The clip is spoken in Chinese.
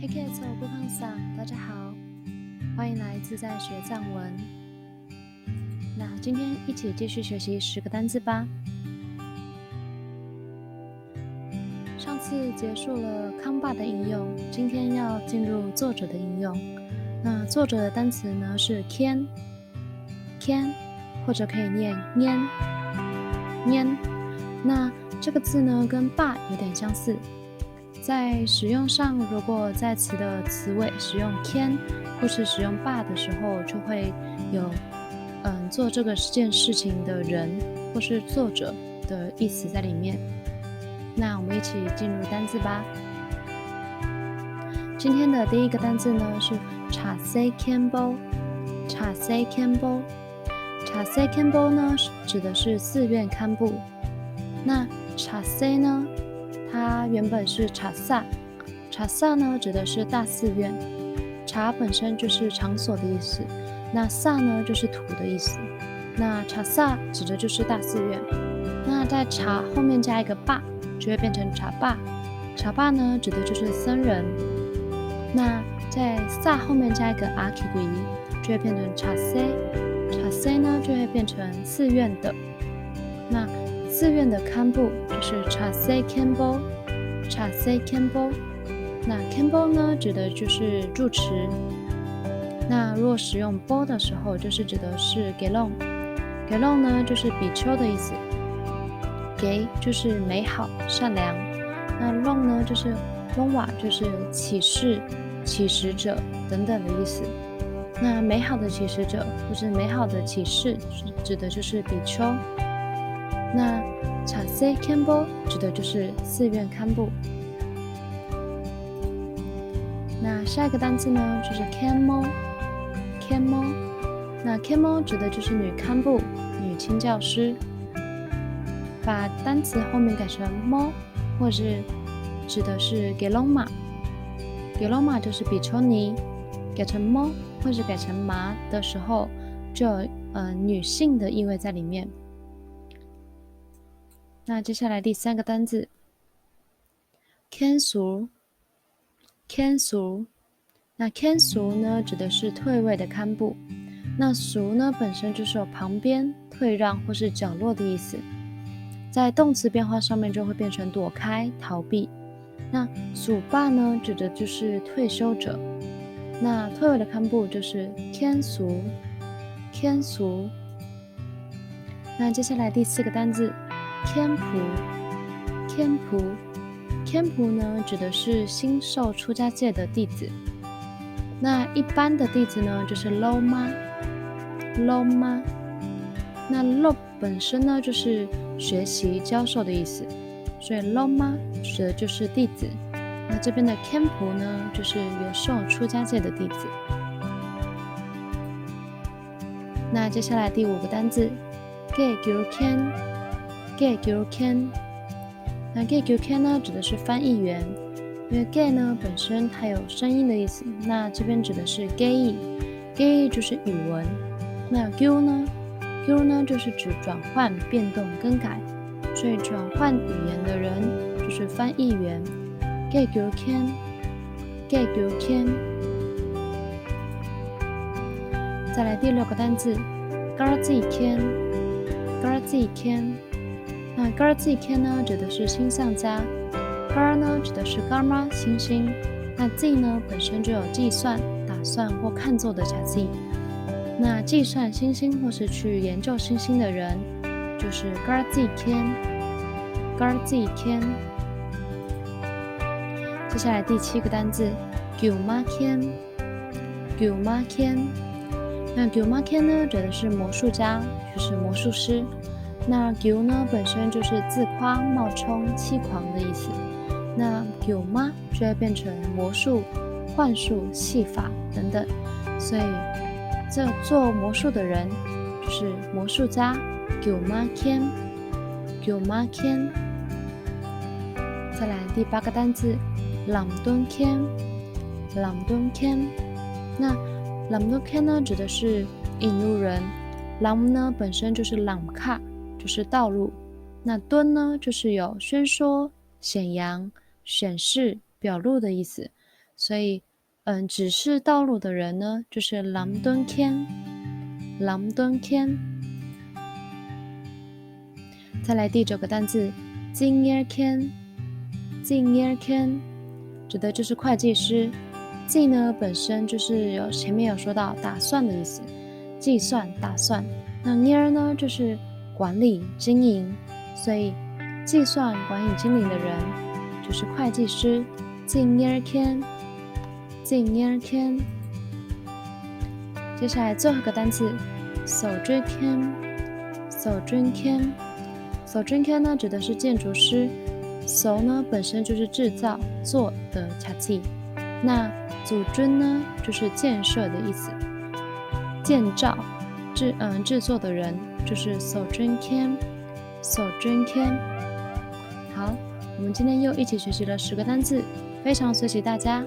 Hey kids，我不胖桑，大家好，欢迎来自在学藏文。那今天一起继续学习10个单字吧。上次结束了康爸的应用，今天要进入作者的应用。那作者的单词呢是 can， 或者可以念 nian。那这个字呢跟爸有点相似。在使用上，如果在词的词尾使用 can 或是使用爸的时候，就会有做这个件事情的人或是作者的意思在里面。那我们一起进入单字吧。今天的第一个单字呢是 Chasey Campbell。Chasey Campbell 呢指的是寺院堪布。那 Chasey 呢？它原本是茶萨呢指的是大寺院，茶本身就是场所的意思，那萨呢就是土的意思，那茶萨指的就是大寺院，那在茶后面加一个坝就会变成茶坝呢指的就是僧人，那在萨后面加一个阿基古伊就会变成茶塞呢就会变成寺院的，那寺院的堪布就是 Chasey Campbell。那 Campbell 呢指的就是住持。那如果使用 bo 的时候，就是指的是 Gelong 呢就是比丘的意思。给就是美好、善良。那 long 呢就是 longwa 就是启示、启示者等等的意思。那美好的启示者或是美好的启示指的就是比丘。那 Chasey Campbell 指的就是寺院堪布。那下一个单词呢就是 Camel。那 Camel 指的就是女堪布、女清教师。把单词后面改成 mo 或是指的是 Gelongma 就是比丘尼，改成 mo 或是改成麻的时候就有女性的意味在里面。那接下来第三个单字 cancel。那 cancel 呢指的是退位的堪布，那俗呢本身就是有旁边、退让或是角落的意思，在动词变化上面就会变成躲开、逃避。那俗霸呢指的就是退休者，那退位的堪布就是 cancel。那接下来第四个单字天仆呢指的是新受出家戒的弟子，那一般的弟子呢就是 low 妈。那 low 本身呢就是学习教授的意思，所以 low 妈指的就是弟子，那这边的 camp 呢就是有受出家戒的弟子。那接下来第5个单字 gay gyur can。那 gay gyur can 呢指的是翻译员，因为 gay 呢本身它有声音的意思，那这边指的是 gay 译就是语文，那 gyur 呢就是指转换、变动、更改，所以转换语言的人就是翻译员 gay gyur can。再来第6个单字 garzi can。那 garzi can 呢指的是星象家， gar 呢指的是 karma 星星，那 zi 呢本身就有计算、打算或看作的假 zi， 那计算星星或是去研究星星的人就是 garzi can。接下来第7个单字 gyuma can。那 gyuma can 呢指的是魔术家，就是魔术师，那 gyu 呢本身就是自夸、冒充、欺狂的意思，那 gyuma 就会变成魔术、幻术、戏法等等，所以这做魔术的人就是魔术家 gyuma can。再来第8个单字 lamdun can。那 lamdun can 呢指的是引路人， lam 呢本身就是 lamka 就是道路，那敦呢就是有宣说、显扬、显示、表露的意思，所以指示道路的人呢就是 lam dun kian。lam dun kian。再来第9个单字 Jingyer Ken。Jingyer Ken 指的就是会计师。计呢本身就是前面有说到打算的意思，计算打算。那 year 呢就是管理经营，所以计算管理经营的人就是会计师。Jingyer Ken。Jingyer Ken。接下来最后一个单词 Sojun Ken。Sojun Ken。Sojun Ken 呢指的是建筑师。So 呢本身就是制造做的卡器，那组军呢就是建设的意思，建造制作的人就是 Sojun Ken。Sojun Ken。好，我们今天又一起学习了10个单字，非常随喜大家。